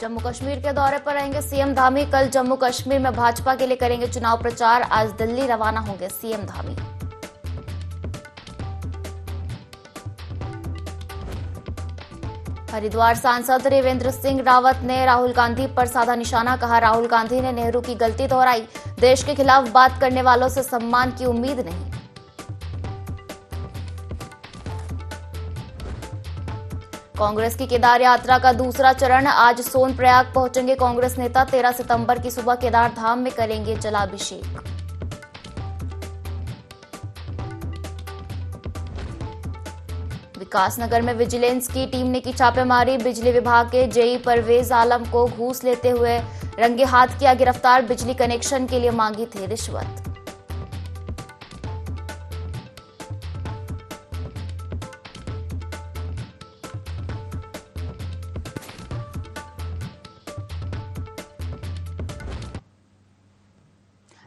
जम्मू कश्मीर के दौरे पर रहेंगे सीएम धामी। कल जम्मू कश्मीर में भाजपा के लिए करेंगे चुनाव प्रचार। आज दिल्ली रवाना होंगे सीएम धामी। हरिद्वार सांसद देवेंद्र सिंह रावत ने राहुल गांधी पर साधा निशाना। कहा, राहुल गांधी ने नेहरू की गलती दोहराई। देश के खिलाफ बात करने वालों से सम्मान की उम्मीद नहीं। कांग्रेस की केदार यात्रा का दूसरा चरण आज सोनप्रयाग पहुंचेंगे कांग्रेस नेता। 13 सितंबर की सुबह केदार धाम में करेंगे जलाभिषेक। विकासनगर में विजिलेंस की टीम ने की छापेमारी। बिजली विभाग के जेई परवेज आलम को घूस लेते हुए रंगे हाथ किया गिरफ्तार। बिजली कनेक्शन के लिए मांगी थी रिश्वत।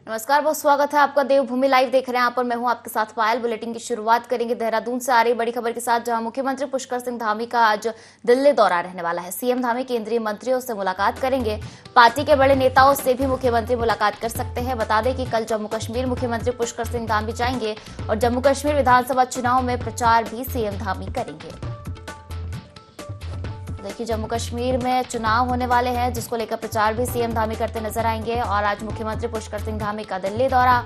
नमस्कार, बहुत स्वागत है आपका। देवभूमि लाइव देख रहे हैं आप और मैं हूं आपके साथ पायल। बुलेटिन की शुरुआत करेंगे देहरादून से आ रही बड़ी खबर के साथ, जहां मुख्यमंत्री पुष्कर सिंह धामी का आज दिल्ली दौरा रहने वाला है। सीएम धामी केंद्रीय मंत्रियों से मुलाकात करेंगे। पार्टी के बड़े नेताओं से भी मुख्यमंत्री मुलाकात कर सकते हैं। बता दें कि कल जम्मू कश्मीर मुख्यमंत्री पुष्कर सिंह धामी जाएंगे और जम्मू कश्मीर विधानसभा चुनाव में प्रचार भी सीएम धामी करेंगे। देखिए, जम्मू कश्मीर में चुनाव होने वाले हैं, जिसको लेकर प्रचार भी सीएम धामी करते नजर आएंगे। और आज मुख्यमंत्री पुष्कर सिंह धामी का दिल्ली दौरा।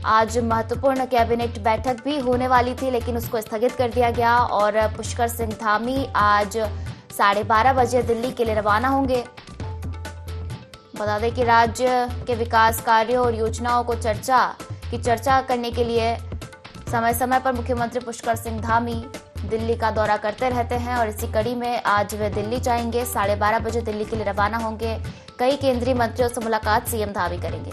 आज महत्वपूर्ण कैबिनेट बैठक भी होने वाली थी, लेकिन उसको स्थगित कर दिया गया और पुष्कर सिंह धामी आज 12:30 बजे दिल्ली के लिए रवाना होंगे। बता दें कि राज्य के विकास कार्यों और योजनाओं को चर्चा करने के लिए समय समय पर मुख्यमंत्री पुष्कर सिंह धामी दिल्ली का दौरा करते रहते हैं और इसी कड़ी में आज वे दिल्ली जाएंगे। 12:30 बजे दिल्ली के लिए रवाना होंगे। कई केंद्रीय मंत्रियों से मुलाकात सीएम धामी करेंगे।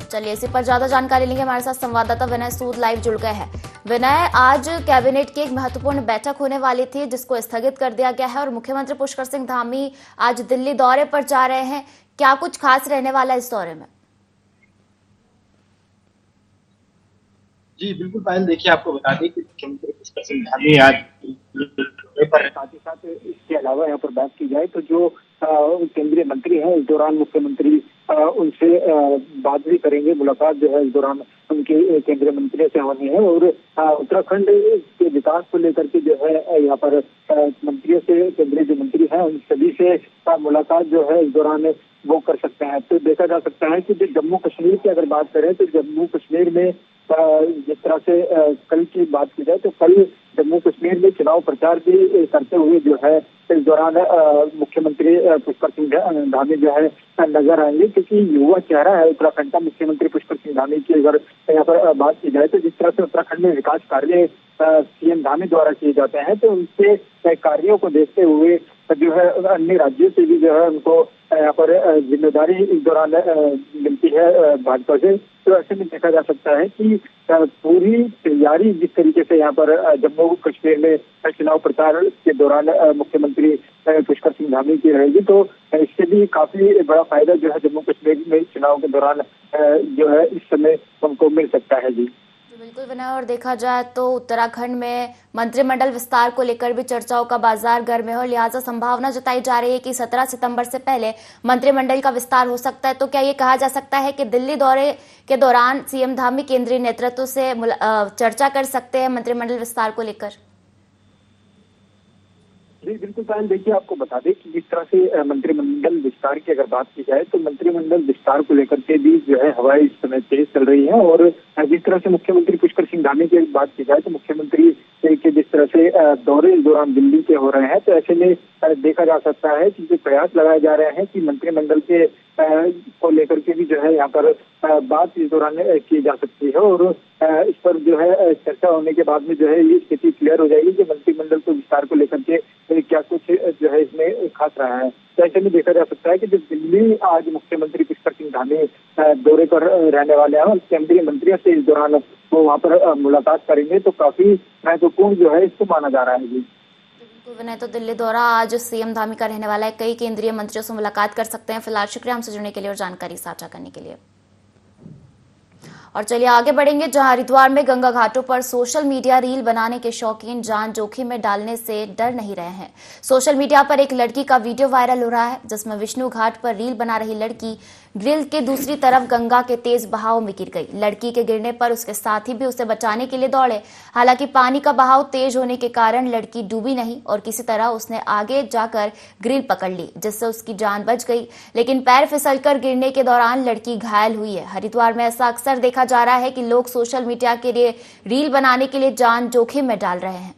चलिए, इसी पर ज्यादा जानकारी लेंगे। हमारे साथ संवाददाता विनय सूद लाइव जुड़ गए हैं। विनय, आज कैबिनेट की एक महत्वपूर्ण बैठक होने वाली थी, जिसको स्थगित कर दिया गया है और मुख्यमंत्री पुष्कर सिंह धामी आज दिल्ली दौरे पर जा रहे हैं। क्या कुछ खास रहने वाला है इस दौरे में? जी बिल्कुल पायल, देखिए आपको बता दें कि मुख्यमंत्री पुष्कर सिंह धामी आज पर साथ ही साथ इसके अलावा यहाँ पर बात की जाए तो जो केंद्रीय मंत्री हैं, इस दौरान मुख्यमंत्री उनसे बात भी करेंगे। मुलाकात जो है इस दौरान उनके केंद्रीय मंत्रियों से होनी है और उत्तराखंड के विकास को लेकर के जो है यहाँ पर मंत्रियों से, केंद्रीय जो मंत्री हैं उन सभी से मुलाकात जो है इस दौरान वो कर सकते हैं। तो देखा जा सकता है कि जो जम्मू कश्मीर की अगर बात करें तो जम्मू कश्मीर में जिस तरह से कल की बात की जाए तो कल जम्मू कश्मीर में चुनाव प्रचार भी करते हुए जो है इस दौरान मुख्यमंत्री पुष्कर सिंह धामी जो है नजर आएंगे, क्योंकि युवा चेहरा है उत्तराखंड का मुख्यमंत्री पुष्कर सिंह धामी की। अगर यहाँ पर बात की जाए तो जिस तरह से उत्तराखंड में विकास कार्य सीएम धामी द्वारा किए जाते हैं, तो उनके कार्यों को देखते हुए जो है अन्य राज्यों से भी जो है उनको यहाँ पर जिम्मेदारी इस दौरान मिलती है भाजपा से। तो ऐसे में देखा जा सकता है कि पूरी तैयारी जिस तरीके से यहाँ पर जम्मू कश्मीर में चुनाव प्रचार के दौरान मुख्यमंत्री पुष्कर सिंह धामी की रहेगी, तो इससे भी काफी बड़ा फायदा जो है जम्मू कश्मीर में चुनाव के दौरान जो है इस समय उनको मिल सकता है। जी बिल्कुल विनय, और देखा जाए तो उत्तराखंड में मंत्रिमंडल विस्तार को लेकर भी चर्चाओं का बाजार गर्म है और लिहाजा संभावना जताई जा रही है कि 17 सितंबर से पहले मंत्रिमंडल का विस्तार हो सकता है। तो क्या ये कहा जा सकता है कि दिल्ली दौरे के दौरान सीएम धामी केंद्रीय नेतृत्व से चर्चा कर सकते हैं मंत्रिमंडल विस्तार को लेकर? जी बिल्कुल पायल, देखिए आपको बता दें कि जिस तरह से मंत्रिमंडल विस्तार की अगर बात की जाए तो मंत्रिमंडल विस्तार को लेकर के भी जो है हवाएं इस समय तेज चल रही है। और जिस तरह से मुख्यमंत्री पुष्कर सिंह धामी की बात की जाए तो मुख्यमंत्री के जिस तरह से दौरे इस दौरान दिल्ली के हो रहे हैं, तो ऐसे में देखा जा सकता है कि जो प्रयास लगाए जा रहे हैं कि मंत्रिमंडल के को लेकर के भी जो है यहाँ पर बात इस दौरान की जा सकती है और इस पर जो है चर्चा होने के बाद में जो है ये स्थिति क्लियर हो जाएगी कि मंत्रिमंडल को विस्तार को लेकर के क्या कुछ जो है इसमें खास रहा है। तो ऐसे में देखा जा सकता है कि जो दिल्ली आज मुख्यमंत्री पुष्कर सिंह धामी दौरे पर रहने वाले हैं और केंद्रीय मंत्रियों से इस दौरान वो वहाँ पर मुलाकात करेंगे, तो काफी महत्वपूर्ण जो है इसको माना जा रहा है। जी विनय, तो दिल्ली दौरा आज सीएम धामी का रहने वाला है। कई केंद्रीय मंत्रियों से मुलाकात कर सकते हैं। फिलहाल शुक्रिया हमसे जुड़ने के लिए और जानकारी साझा करने के लिए। और चलिए आगे बढ़ेंगे, जहां हरिद्वार में गंगा घाटों पर सोशल मीडिया रील बनाने के शौकीन जान जोखिम में डालने से डर नहीं रहे हैं। सोशल मीडिया पर एक लड़की का वीडियो वायरल हो रहा है, जिसमें विष्णु घाट पर रील बना रही लड़की ग्रिल के दूसरी तरफ गंगा के तेज बहाव में गिर गई। लड़की के गिरने पर उसके साथी भी उसे बचाने के लिए दौड़े। हालांकि पानी का बहाव तेज होने के कारण लड़की डूबी नहीं और किसी तरह उसने आगे जाकर ग्रिल पकड़ ली, जिससे उसकी जान बच गई। लेकिन पैर फिसलकर गिरने के दौरान लड़की घायल हुई है। हरिद्वार में ऐसा अक्सर देखा जा रहा है कि लोग सोशल मीडिया के लिए रील बनाने के लिए जान जोखिम में डाल रहे हैं।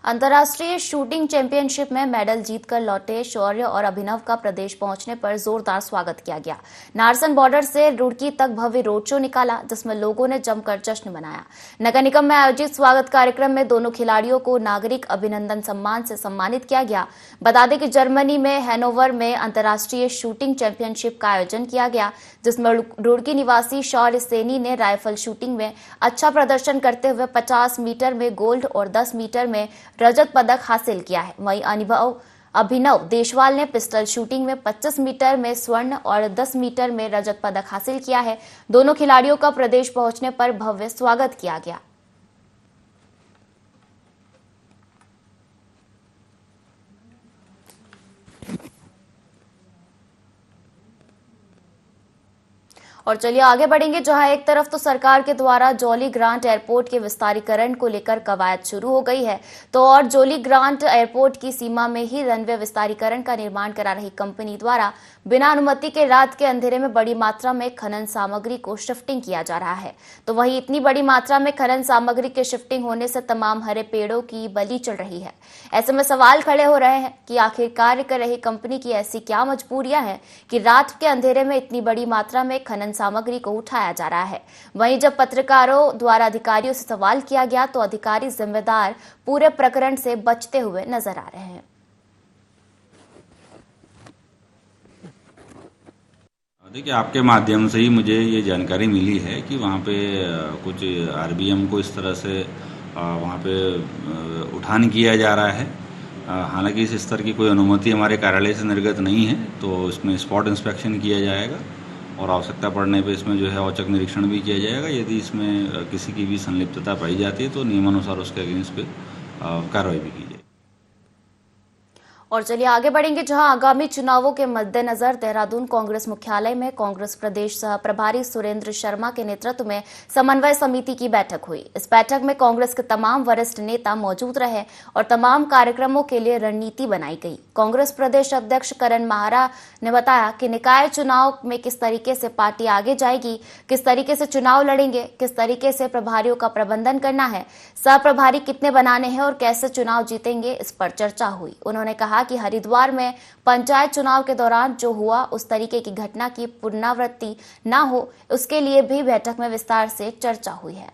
अंतर्राष्ट्रीय शूटिंग चैंपियनशिप में मेडल जीतकर लौटे शौर्य और अभिनव का प्रदेश पहुंचने पर जोरदार स्वागत किया गया। नारसन बॉर्डर से रुड़की तक भव्य रोड शो निकाला, जिसमें लोगों ने जमकर जश्न मनाया। नगर निगम में आयोजित स्वागत कार्यक्रम में दोनों खिलाड़ियों को नागरिक अभिनंदन सम्मान से सम्मानित किया गया। बता दें कि जर्मनी में हैनोवर में अंतर्राष्ट्रीय शूटिंग चैंपियनशिप का आयोजन किया गया, जिसमें रुड़की निवासी शौर्य सैनी ने राइफल शूटिंग में अच्छा प्रदर्शन करते हुए 50 मीटर में गोल्ड और 10 मीटर में रजत पदक हासिल किया है। वहीं अभिनव देशवाल ने पिस्टल शूटिंग में 25 मीटर में स्वर्ण और 10 मीटर में रजत पदक हासिल किया है। दोनों खिलाड़ियों का प्रदेश पहुंचने पर भव्य स्वागत किया गया। और चलिए आगे बढ़ेंगे, जहां एक तरफ तो सरकार के द्वारा जौली ग्रांट एयरपोर्ट के विस्तारीकरण को लेकर कवायद शुरू हो गई है, तो और जौली ग्रांट एयरपोर्ट की सीमा में ही रनवे विस्तारीकरण का निर्माण करा रही कंपनी द्वारा बिना अनुमति के रात के अंधेरे में बड़ी मात्रा में खनन सामग्री को शिफ्टिंग किया जा रहा है। तो वहीं इतनी बड़ी मात्रा में खनन सामग्री के शिफ्टिंग होने से तमाम हरे पेड़ों की बलि चढ़ रही है। ऐसे में सवाल खड़े हो रहे हैं कि आखिर कार्य कर रही कंपनी की ऐसी क्या मजबूरियां हैं कि रात के अंधेरे में इतनी बड़ी मात्रा में खनन सामग्री को उठाया जा रहा है। वहीं जब पत्रकारों द्वारा अधिकारियों से सवाल किया गया तो अधिकारी जिम्मेदार पूरे प्रकरण से बचते हुए नजर आ रहे हैं। देखिए, आपके माध्यम से ही मुझे ये जानकारी मिली है कि वहाँ पे कुछ आरबीएम को इस तरह से वहाँ पे उठान किया जा रहा है। हालांकि इस स्तर की कोई अनुमति हमारे कार्यालय से निर्गत नहीं है, तो इसमें स्पॉट इंस्पेक्शन किया जाएगा और आवश्यकता पड़ने पे इसमें जो है औचक निरीक्षण भी किया जाएगा। यदि इसमें किसी की भी संलिप्तता पाई जाती है तो नियमानुसार उसके अगेंस्ट पे कार्रवाई भी की जाएगी। और चलिए आगे बढ़ेंगे, जहां आगामी चुनावों के मद्देनजर देहरादून कांग्रेस मुख्यालय में कांग्रेस प्रदेश सह प्रभारी सुरेंद्र शर्मा के नेतृत्व में समन्वय समिति की बैठक हुई। इस बैठक में कांग्रेस के तमाम वरिष्ठ नेता मौजूद रहे और तमाम कार्यक्रमों के लिए रणनीति बनाई गई। कांग्रेस प्रदेश अध्यक्ष करण माहरा ने बताया कि निकाय चुनाव में किस तरीके से पार्टी आगे जाएगी, किस तरीके से चुनाव लड़ेंगे, किस तरीके से प्रभारियों का प्रबंधन करना है, सह प्रभारी कितने बनाने हैं और कैसे चुनाव जीतेंगे, इस पर चर्चा हुई। उन्होंने कहा कि हरिद्वार में पंचायत चुनाव के दौरान जो हुआ उस तरीके की घटना की पुनरावृत्ति न हो, उसके लिए भी बैठक में विस्तार से चर्चा हुई है।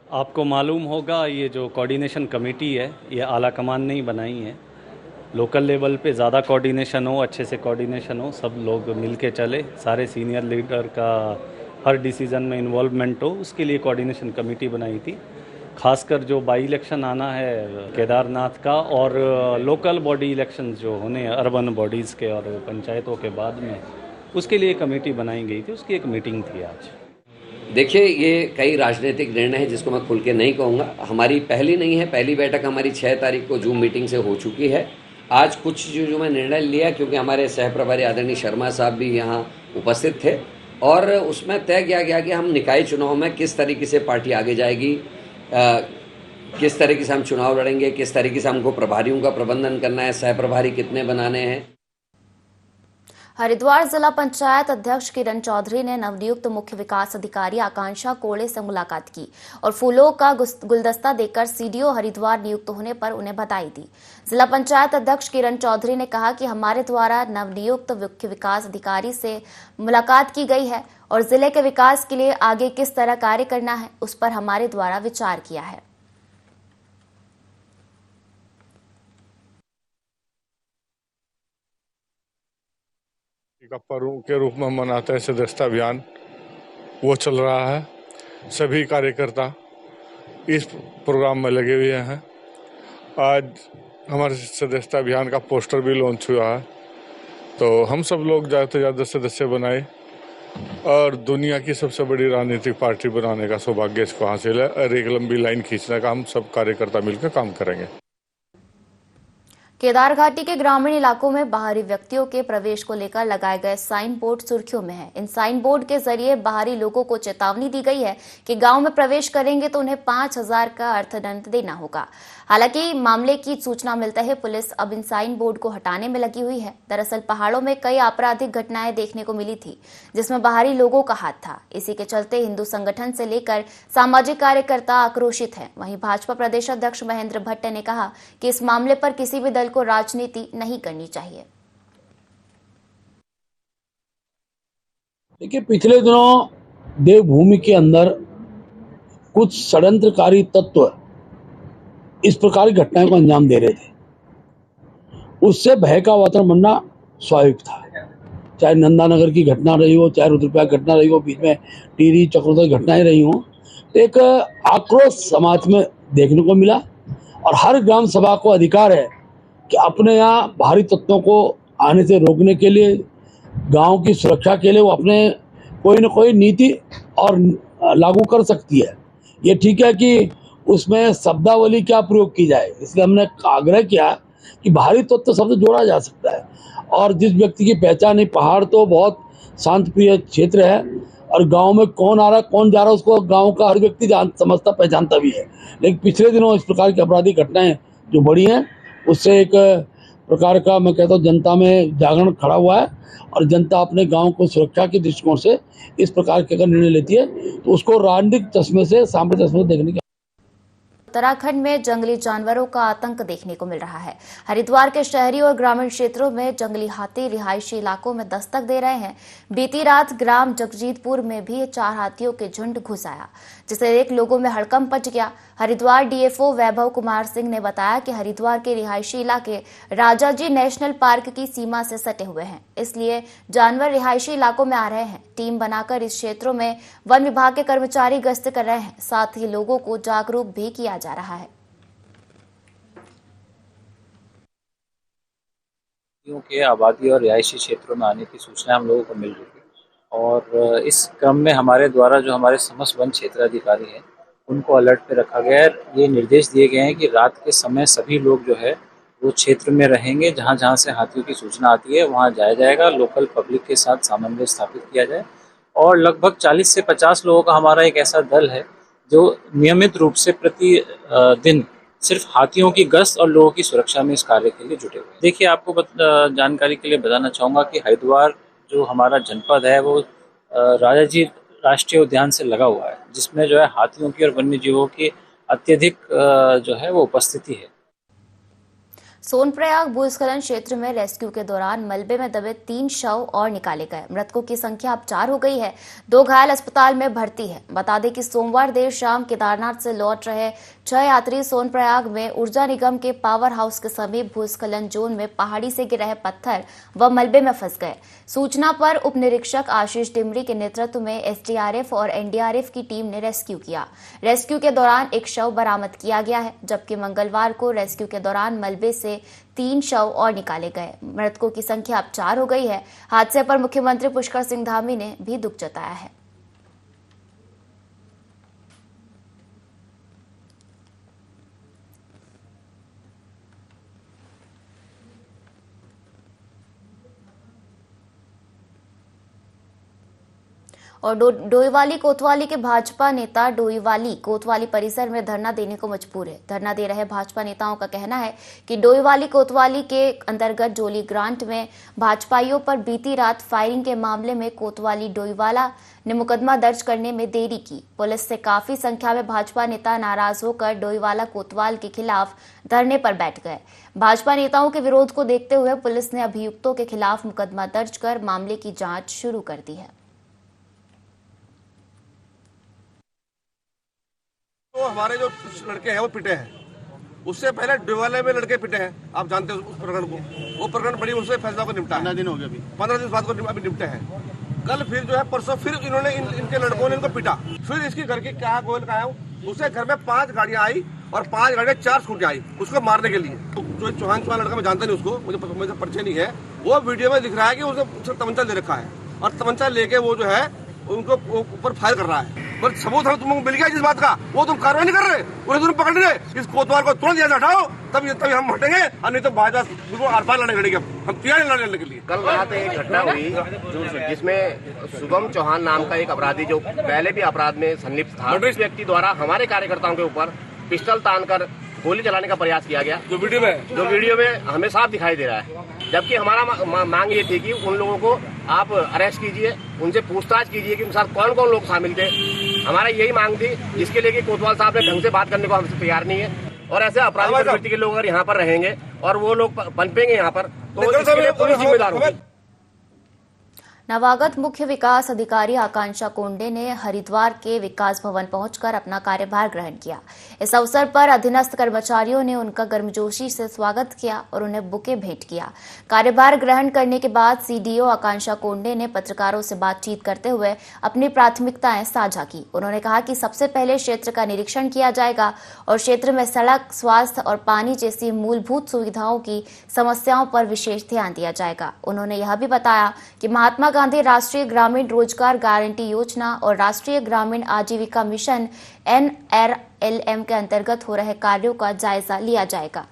आपको मालूम होगा, ये जो कोऑर्डिनेशन कमेटी है ये आला कमान ने ही बनाई है। लोकल लेवल पे ज़्यादा कोऑर्डिनेशन हो, अच्छे से कोऑर्डिनेशन हो, सब लोग मिल के चले, सारे सीनियर लीडर का हर डिसीज़न में इन्वॉल्वमेंट हो, उसके लिए कोऑर्डिनेशन कमेटी बनाई थी। खासकर जो बाई इलेक्शन आना है केदारनाथ का और लोकल बॉडी इलेक्शन जो होने हैं अर्बन बॉडीज़ के और पंचायतों के बाद में, उसके लिए कमेटी बनाई गई थी। उसकी एक मीटिंग थी आज। देखिए, ये कई राजनीतिक निर्णय है जिसको मैं खुल के नहीं कहूँगा। हमारी पहली नहीं है, पहली बैठक हमारी 6 तारीख को जूम मीटिंग से हो चुकी है। आज कुछ जो मैं निर्णय लिया, क्योंकि हमारे सह प्रभारी आदरणीय शर्मा साहब भी यहाँ उपस्थित थे, और उसमें तय किया गया कि हम निकाय चुनाव में किस तरीके से पार्टी आगे जाएगी, किस तरीके से हम चुनाव लड़ेंगे, किस तरीके से हमको प्रभारियों का प्रबंधन करना है, सह प्रभारी कितने बनाने हैं। हरिद्वार जिला पंचायत अध्यक्ष किरण चौधरी ने नवनियुक्त मुख्य विकास अधिकारी आकांक्षा कोड़े से मुलाकात की और फूलों का गुलदस्ता देकर सीडीओ हरिद्वार नियुक्त होने पर उन्हें बधाई दी। जिला पंचायत अध्यक्ष किरण चौधरी ने कहा कि हमारे द्वारा नवनियुक्त मुख्य विकास अधिकारी से मुलाकात की गई है और जिले के विकास के लिए आगे किस तरह कार्य करना है उस पर हमारे द्वारा विचार किया है। का पर्व के रूप में मनाते हैं सदस्यता अभियान, वो चल रहा है। सभी कार्यकर्ता इस प्रोग्राम में लगे हुए हैं। आज हमारे सदस्यता अभियान का पोस्टर भी लॉन्च हुआ है, तो हम सब लोग ज़्यादा से ज़्यादा सदस्य बनाए और दुनिया की सबसे बड़ी राजनीतिक पार्टी बनाने का सौभाग्य इसको हासिल है और एक लंबी लाइन खींचने का हम सब कार्यकर्ता मिलकर काम करेंगे। केदार घाटी के ग्रामीण इलाकों में बाहरी व्यक्तियों के प्रवेश को लेकर लगाए गए साइन बोर्ड सुर्खियों में है। इन साइन बोर्ड के जरिए बाहरी लोगों को चेतावनी दी गई है कि गांव में प्रवेश करेंगे तो उन्हें 5,000 का अर्थदंड देना होगा। हालांकि मामले की सूचना मिलते ही पुलिस अब इन साइन बोर्ड को हटाने में लगी हुई है। दरअसल पहाड़ों में कई आपराधिक घटनाएं देखने को मिली थी जिसमें बाहरी लोगों का हाथ था। इसी के चलते हिंदू संगठन से लेकर सामाजिक कार्यकर्ता आक्रोशित हैं। वहीं भाजपा प्रदेश अध्यक्ष महेंद्र भट्ट ने कहा कि इस मामले पर किसी भी दल को राजनीति नहीं करनी चाहिए। देखिए, पिछले दिनों देवभूमि के अंदर कुछ षड्यंत्रकारी तत्व इस प्रकार की घटनाओं को अंजाम दे रहे थे। उससे भय का वातावरण बनना स्वाभाविक था। चाहे नंदानगर की घटना रही हो, चाहे रुद्रप्रयाग की घटना रही हो, बीच में टिहरी चक्रधर की घटनाएं रही हो, तो एक आक्रोश समाज में देखने को मिला और हर ग्राम सभा को अधिकार है कि अपने यहाँ बाहरी तत्वों को आने से रोकने के लिए, गांव की सुरक्षा के लिए वो अपने कोई न कोई नीति और लागू कर सकती है। ये ठीक है कि उसमें शब्दावली क्या प्रयोग की जाए, इसलिए हमने आग्रह किया कि बाहरी तत्व शब्द जोड़ा जा सकता है। और जिस व्यक्ति की पहचान नहीं, पहाड़ तो बहुत शांत प्रिय क्षेत्र है और गांव में कौन आ रहा कौन जा रहा उसको गांव का हर व्यक्ति समझता पहचानता भी है। लेकिन पिछले दिनों इस प्रकार की आपराधिक घटनाएं जो बढ़ी हैं, उससे एक प्रकार का मैं कहता हूँ जनता में जागरण खड़ा हुआ है और जनता अपने गांव को सुरक्षा के दृष्टिकोण से इस प्रकार के अगर निर्णय लेती है तो उसको राजनीतिक चश्मे से, सामाजिक चश्मे से देखने की। उत्तराखंड में जंगली जानवरों का आतंक देखने को मिल रहा है। हरिद्वार के शहरी और ग्रामीण क्षेत्रों में जंगली हाथी रिहायशी इलाकों में दस्तक दे रहे हैं। बीती रात ग्राम जगजीतपुर में भी 4 हाथियों के झुंड घुस आया, जिसे देख लोगों में हड़कंप मच गया। हरिद्वार डीएफओ वैभव कुमार सिंह ने बताया कि हरिद्वार के रिहायशी इलाके राजाजी नेशनल पार्क की सीमा से सटे हुए हैं, इसलिए जानवर रिहायशी इलाकों में आ रहे हैं। टीम बनाकर इस क्षेत्रों में वन विभाग के कर्मचारी गश्त कर रहे हैं, साथ ही लोगों को जागरूक भी किया जा रहा है। के आबादी और रिहायशी क्षेत्रों में आने की सूचना हम लोगों को मिल रही थी और इस क्रम में हमारे द्वारा जो हमारे समस्त वन क्षेत्र अधिकारी हैं उनको अलर्ट पे रखा गया है। ये निर्देश दिए गए हैं कि रात के समय सभी लोग जो है वो क्षेत्र में रहेंगे, जहाँ जहाँ से हाथियों की सूचना आती है वहाँ जाया जाएगा। लोकल पब्लिक के साथ सामंजस्य स्थापित किया जाए और लगभग 40 से 50 लोगों का हमारा एक ऐसा दल है जो नियमित रूप से प्रति दिन सिर्फ हाथियों की गश्त और लोगों की सुरक्षा में इस कार्य के लिए जुटे हुए हैं। देखिए, आपको जानकारी के लिए बताना चाहूँगा कि हरिद्वार जो हमारा जनपद है वो राजाजी राष्ट्रीय उद्यान से लगा हुआ है, जिसमें जो है हाथियों की और वन्य जीवों की अत्यधिक जो है वो उपस्थिति है। सोनप्रयाग भूस्खलन क्षेत्र में रेस्क्यू के दौरान मलबे में दबे 3 शव और निकाले गए। मृतकों की संख्या अब 4 हो गई है। 2 घायल अस्पताल में भर्ती है। बता दें कि सोमवार देर शाम केदारनाथ से लौट रहे 6 यात्री सोनप्रयाग में ऊर्जा निगम के पावर हाउस के समीप भूस्खलन जोन में पहाड़ी से गिर रहे पत्थर व मलबे में फंस गए। सूचना पर उप निरीक्षक आशीष डिमरी के नेतृत्व में एसडीआरएफ और एनडीआरएफ की टीम ने रेस्क्यू किया। रेस्क्यू के दौरान 1 शव बरामद किया गया है, जबकि मंगलवार को रेस्क्यू के दौरान मलबे से 3 शव और निकाले गए। मृतकों की संख्या अब 4 हो गई है। हादसे पर मुख्यमंत्री पुष्कर सिंह धामी ने भी दुख जताया है। और डोईवाली कोतवाली के भाजपा नेता डोईवाली कोतवाली परिसर में धरना देने को मजबूर है। धरना दे रहे भाजपा नेताओं का कहना है कि डोईवाली कोतवाली के अंतर्गत जोली ग्रांट में भाजपाइयों पर बीती रात फायरिंग के मामले में कोतवाली डोईवाला ने मुकदमा दर्ज करने में देरी की। पुलिस से काफी संख्या में भाजपा नेता नाराज होकर डोईवाला कोतवाल के खिलाफ धरने पर बैठ गए। भाजपा नेताओं के विरोध को देखते हुए पुलिस ने अभियुक्तों के खिलाफ मुकदमा दर्ज कर मामले की जांच शुरू कर दी है। तो हमारे जो लड़के हैं वो पिटे हैं, उससे पहले डोईवाले में लड़के पिटे हैं, आप जानते हैं उस प्रकरण को। वो प्रकरण बड़ी उससे फैसला को निपटा 15 दिन हो गए, अभी 15 दिन बाद को अभी निपटे हैं। कल फिर जो है परसों फिर इन्होंने इनके लड़कों ने इनको पिटा। फिर इसकी घर की क्या गोल का है, उसके घर में 5 गाड़ियां आई और 5 गाड़ियां 4 स्कूटी आई उसको मारने के लिए। जो चौहान लड़का, मैं जानता नहीं उसको, मुझे परिचय नहीं है। वो वीडियो में दिख रहा है कि उसने तमंचा ले रखा है और तमंचा लेके वो जो है उनको ऊपर फायर कर रहा है। पर सबूत हमें तुमको मिल गया जिस बात का, वो तुम कार्रवाई नहीं कर रहे, उन्हें तुम पकड़ रहे। इस कोतवाल को तुरंत यहाँ हटाओ, तभी हम हटेंगे, और नहीं तो भाजपा बिल्कुल आर-पार लड़ने खड़ेंगे। हम तैयार लड़ने के लिए। कल रात एक घटना हुई जिसमें शुभम चौहान नाम का एक अपराधी, जो पहले भी अपराध में संलिप्त था, इस व्यक्ति द्वारा हमारे कार्यकर्ताओं के ऊपर पिस्टल तानकर गोली चलाने का प्रयास किया गया, जो वीडियो में हमें साफ दिखाई दे रहा है। जबकि हमारा मांग ये थी कि उन लोगों को आप अरेस्ट कीजिए, उनसे पूछताछ कीजिए कि उनके साथ कौन कौन लोग शामिल थे। हमारा यही मांग थी, जिसके लिए कि कोतवाल साहब ने ढंग से बात करने को हमसे तैयार नहीं है। और ऐसे अपराधी प्रवृत्ति के लोग अगर यहाँ पर रहेंगे और वो लोग पनपेंगे यहाँ पर, तो इसके लिए पुलिस जिम्मेदार होगी। नवागत मुख्य विकास अधिकारी आकांक्षा कोंडे ने हरिद्वार के विकास भवन पहुंचकर अपना कार्यभार ग्रहण किया। इस अवसर पर अधीनस्थ कर्मचारियों ने उनका गर्मजोशी से स्वागत किया और उन्हें बुके भेंट किया। कार्यभार ग्रहण करने के बाद सीडीओ आकांक्षा कोंडे ने पत्रकारों से बातचीत करते हुए अपनी प्राथमिकताएं साझा की। उन्होंने कहा कि सबसे पहले क्षेत्र का निरीक्षण किया जाएगा और क्षेत्र में सड़क, स्वास्थ्य और पानी जैसी मूलभूत सुविधाओं की समस्याओं पर विशेष ध्यान दिया जाएगा। उन्होंने यह भी बताया कि महात्मा गांधी राष्ट्रीय ग्रामीण रोजगार गारंटी योजना और राष्ट्रीय ग्रामीण आजीविका मिशन NRLM के अंतर्गत हो रहे कार्यों का जायजा लिया जाएगा।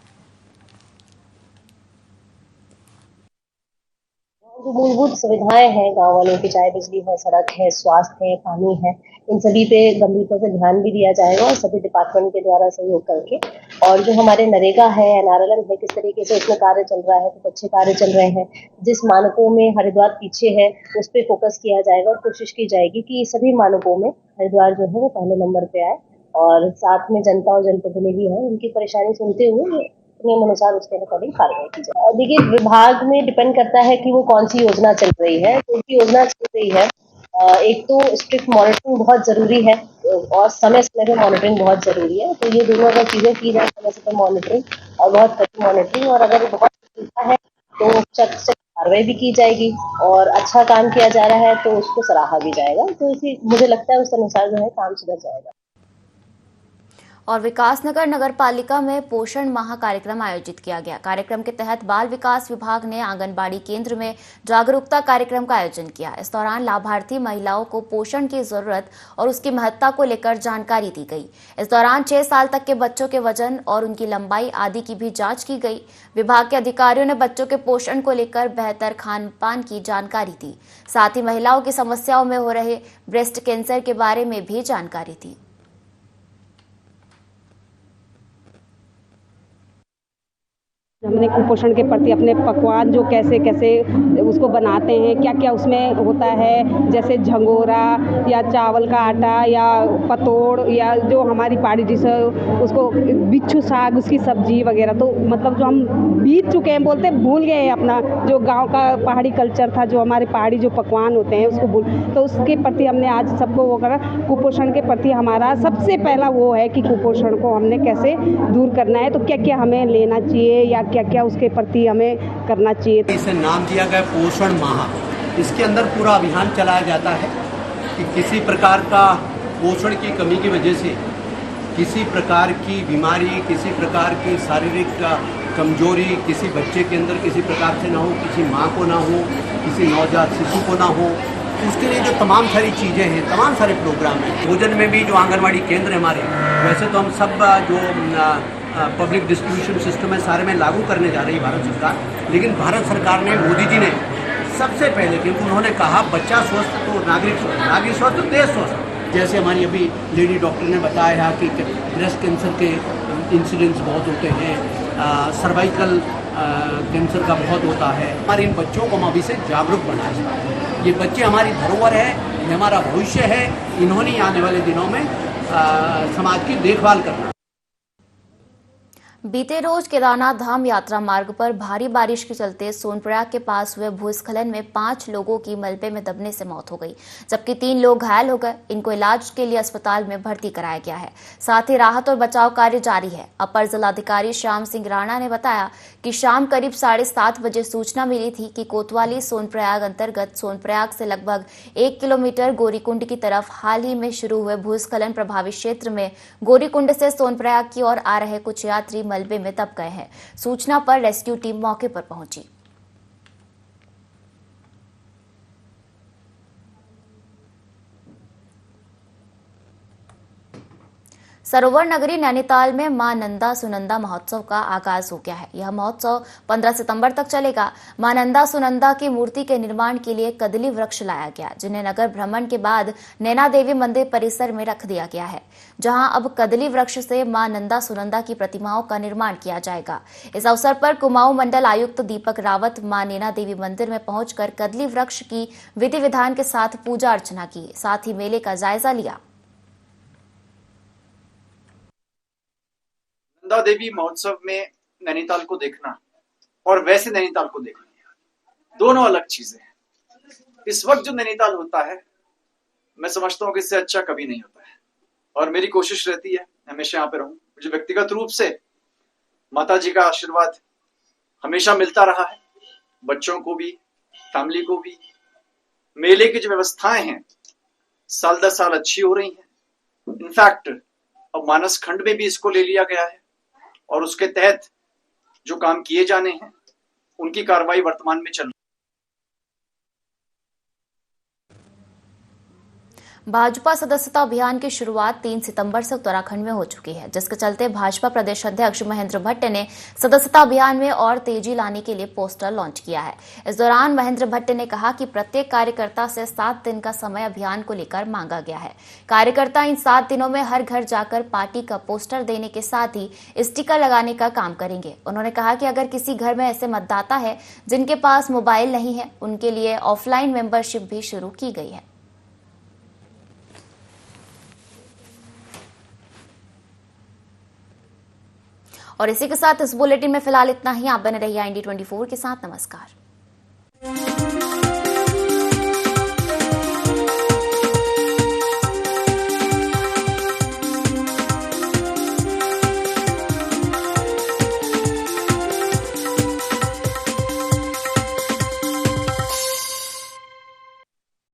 जो मूलभूत सुविधाएं हैं गांव वालों की, चाहे बिजली है, सड़क है, स्वास्थ्य है, पानी है, इन सभी पे गंभीरता से ध्यान भी दिया जाएगा और सभी डिपार्टमेंट के द्वारा सहयोग करके। और जो हमारे नरेगा है, NRLM है, किस तरीके से इसमें कार्य चल रहा है, कुछ अच्छे कार्य चल रहे हैं, जिस मानकों में हरिद्वार पीछे है उस पर फोकस किया जाएगा और कोशिश की जाएगी कि सभी मानकों में हरिद्वार जो है वो पहले नंबर पे आए। और साथ में जनता और जनप्रतिनिधि है, उनकी परेशानी सुनते हुए नियम अनुसार उसके अकॉर्डिंग कार्रवाई की जाए। देखिए, विभाग में डिपेंड करता है कि वो कौन सी योजना चल रही है। तो की योजना चल रही है, एक तो स्ट्रिक्ट मॉनिटरिंग बहुत जरूरी है और समय समय पे मॉनिटरिंग बहुत जरूरी है। तो ये दोनों अगर चीजें की जाए, समय समय मॉनिटरिंग और बहुत कड़ी मॉनिटरिंग, और अगर बहुत है तो चट से कार्रवाई भी की जाएगी और अच्छा काम किया जा रहा है तो उसको सराहा भी जाएगा। तो इसी मुझे लगता है उस अनुसार जो है काम सुधर जाएगा। और विकासनगर नगर पालिका में पोषण माह कार्यक्रम आयोजित किया गया। कार्यक्रम के तहत बाल विकास विभाग ने आंगनबाड़ी केंद्र में जागरूकता कार्यक्रम का आयोजन किया। इस दौरान लाभार्थी महिलाओं को पोषण की जरूरत और उसकी महत्ता को लेकर जानकारी दी गई। इस दौरान 6 साल तक के बच्चों के वजन और उनकी लंबाई आदि की भी जांच की गई। विभाग के अधिकारियों ने बच्चों के पोषण को लेकर बेहतर खान पान की जानकारी दी। साथ ही महिलाओं की समस्याओं में हो रहे ब्रेस्ट कैंसर के बारे में भी जानकारी दी। हमने कुपोषण के प्रति अपने पकवान जो कैसे कैसे उसको बनाते हैं, क्या क्या उसमें होता है, जैसे झंगोरा या चावल का आटा या पतोड़ या जो हमारी पहाड़ी डिश है उसको बिच्छू साग, उसकी सब्जी वगैरह। तो मतलब जो हम बीत चुके हैं, बोलते भूल गए हैं अपना जो गांव का पहाड़ी कल्चर था, जो हमारे पहाड़ी जो पकवान होते हैं उसको भूल। तो उसके प्रति हमने आज सबको वो करा। कुपोषण के प्रति हमारा सबसे पहला वो है कि कुपोषण को हमने कैसे दूर करना है, तो क्या क्या हमें लेना चाहिए या क्या क्या उसके प्रति हमें करना चाहिए। इसे नाम दिया गया पोषण माह। इसके अंदर पूरा अभियान चलाया जाता है कि किसी प्रकार का पोषण की कमी की वजह से किसी प्रकार की बीमारी, किसी प्रकार की शारीरिक कमजोरी किसी बच्चे के अंदर किसी प्रकार से ना हो, किसी माँ को ना हो, किसी नवजात शिशु को ना हो। उसके लिए जो तमाम सारी चीज़ें हैं, तमाम सारे प्रोग्राम हैं। भोजन में भी जो आंगनवाड़ी केंद्र हमारे, वैसे तो हम सब जो पब्लिक डिस्ट्रीब्यूशन सिस्टम है सारे में लागू करने जा रही है भारत सरकार, लेकिन भारत सरकार ने, मोदी जी ने सबसे पहले, क्योंकि उन्होंने कहा बच्चा स्वस्थ तो नागरिक स्वस्थ, नागरिक स्वस्थ तो देश स्वस्थ। जैसे हमारी अभी लेडी डॉक्टर ने बताया कि ब्रेस्ट कैंसर के इंसिडेंट्स बहुत होते हैं, सर्वाइकल कैंसर का बहुत होता है। हमारे इन बच्चों को हम अभी से जागरूक बनाना चाहते हैं। ये बच्चे हमारी धरोहर है, ये हमारा भविष्य है, इन्होंने आने वाले दिनों में समाज की देखभाल करना। बीते रोज केदारनाथ धाम यात्रा मार्ग पर भारी बारिश के चलते सोनप्रयाग के पास हुए भूस्खलन में 5 लोगों की मलबे में दबने से मौत हो गई, जबकि 3 लोग घायल हो गए। इनको इलाज के लिए अस्पताल में भर्ती कराया गया है। साथ ही राहत और बचाव कार्य जारी है। अपर जिलाधिकारी श्याम सिंह राणा ने बताया कि शाम करीब 7:30 बजे सूचना मिली थी कि कोतवाली सोनप्रयाग अंतर्गत सोनप्रयाग से लगभग 1 किलोमीटर गौरीकुंड की तरफ हाल ही में शुरू हुए भूस्खलन प्रभावित क्षेत्र में गौरीकुंड से सोनप्रयाग की ओर आ रहे कुछ यात्री मलबे में दब गए हैं। सूचना पर रेस्क्यू टीम मौके पर पहुंची। सरोवर नगरी नैनीताल में मां नंदा सुनंदा महोत्सव का आगाज हो गया है। यह महोत्सव 15 सितंबर तक चलेगा। मां नंदा सुनंदा की मूर्ति के निर्माण के लिए कदली वृक्ष लाया गया, जिन्हें नगर भ्रमण के बाद नैना देवी मंदिर परिसर में रख दिया गया है, जहां अब कदली वृक्ष से मां नंदा सुनंदा की प्रतिमाओं का निर्माण किया जाएगा। इस अवसर पर कुमाऊं मंडल आयुक्त दीपक रावत मां नैना देवी मंदिर में पहुंचकर कदली वृक्ष की विधि विधान के साथ पूजा अर्चना की, साथ ही मेले का जायजा लिया। नंदा देवी महोत्सव में नैनीताल को देखना और वैसे नैनीताल को देखना दोनों अलग चीजें हैं। इस वक्त जो नैनीताल होता है, मैं समझता हूँ कि इससे अच्छा कभी नहीं होता है, और मेरी कोशिश रहती है हमेशा यहाँ पे रहूं। मुझे व्यक्तिगत रूप से माता जी का आशीर्वाद हमेशा मिलता रहा है, बच्चों को भी, फैमिली को भी। मेले की जो व्यवस्थाएं हैं साल दर साल अच्छी हो रही हैं। इनफैक्ट अब मानस खंड में भी इसको ले लिया गया है, और उसके तहत जो काम किए जाने हैं उनकी कार्रवाई वर्तमान में चल रही है। भाजपा सदस्यता अभियान की शुरुआत 3 सितंबर से उत्तराखंड में हो चुकी है, जिसके चलते भाजपा प्रदेश अध्यक्ष महेंद्र भट्ट ने सदस्यता अभियान में और तेजी लाने के लिए पोस्टर लॉन्च किया है। इस दौरान महेंद्र भट्ट ने कहा कि प्रत्येक कार्यकर्ता से 7 दिन का समय अभियान को लेकर मांगा गया है। कार्यकर्ता इन 7 दिनों में हर घर जाकर पार्टी का पोस्टर देने के साथ ही स्टिकर लगाने का काम करेंगे। उन्होंने कहा कि अगर किसी घर में ऐसे मतदाता है जिनके पास मोबाइल नहीं है, उनके लिए ऑफलाइन मेंबरशिप भी शुरू की गई है। और इसी के साथ इस बुलेटिन में फिलहाल इतना ही। आप बने रहिए IND24 के साथ। नमस्कार।